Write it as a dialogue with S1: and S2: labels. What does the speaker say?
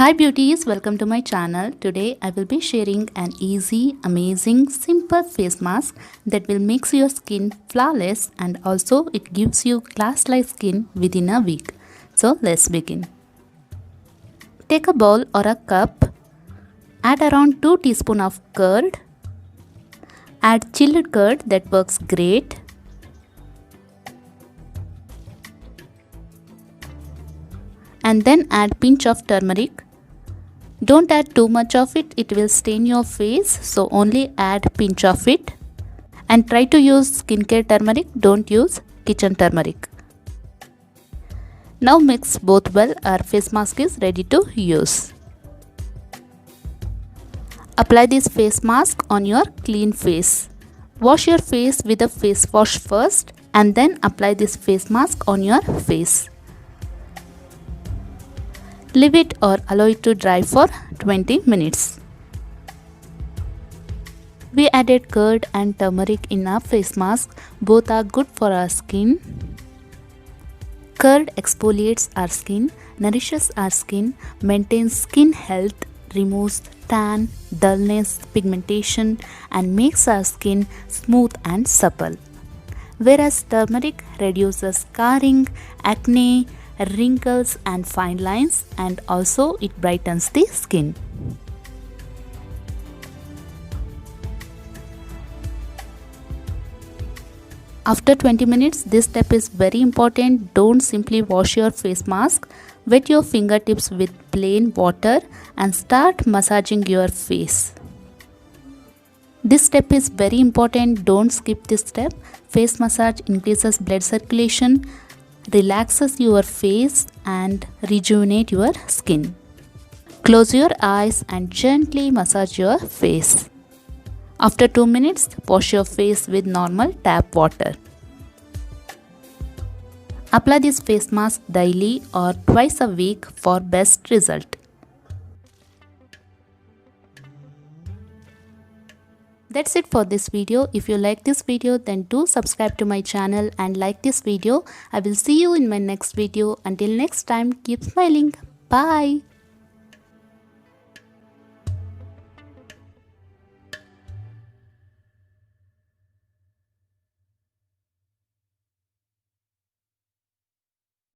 S1: Hi beauties, welcome to my channel. Today I will be sharing an easy, amazing, simple face mask that will make your skin flawless and also it gives you glass-like skin within a week. So let's begin. Take a bowl or a cup, add around 2 teaspoons of curd, add chilled curd that works great. And then add pinch of turmeric. Don't add too much of it, it will stain your face, so only add pinch of it. And try to use skincare turmeric, don't use kitchen turmeric. Now mix both well, our face mask is ready to use. Apply this face mask on your clean face. Wash your face with a face wash first and then apply this face mask on your face. Leave it or allow it to dry for 20 minutes. We added curd and turmeric in our face mask. Both are good for our skin. Curd exfoliates our skin, nourishes our skin, maintains skin health, removes tan, dullness, pigmentation and makes our skin smooth and supple. Whereas turmeric reduces scarring, acne, wrinkles and fine lines, and also it brightens the skin. After 20 minutes, this step is very important. Don't simply wash your face mask. Wet your fingertips with plain water and start massaging your face. This step is very important. Don't skip this step. Face massage increases blood circulation, relaxes your face and rejuvenate your skin. Close your eyes and gently massage your face. After 2 minutes, wash your face with normal tap water. Apply this face mask daily or twice a week for best result. That's it for this video. If you like this video, then do subscribe to my channel and like this video. I will see you in my next video. Until next time, keep smiling. Bye.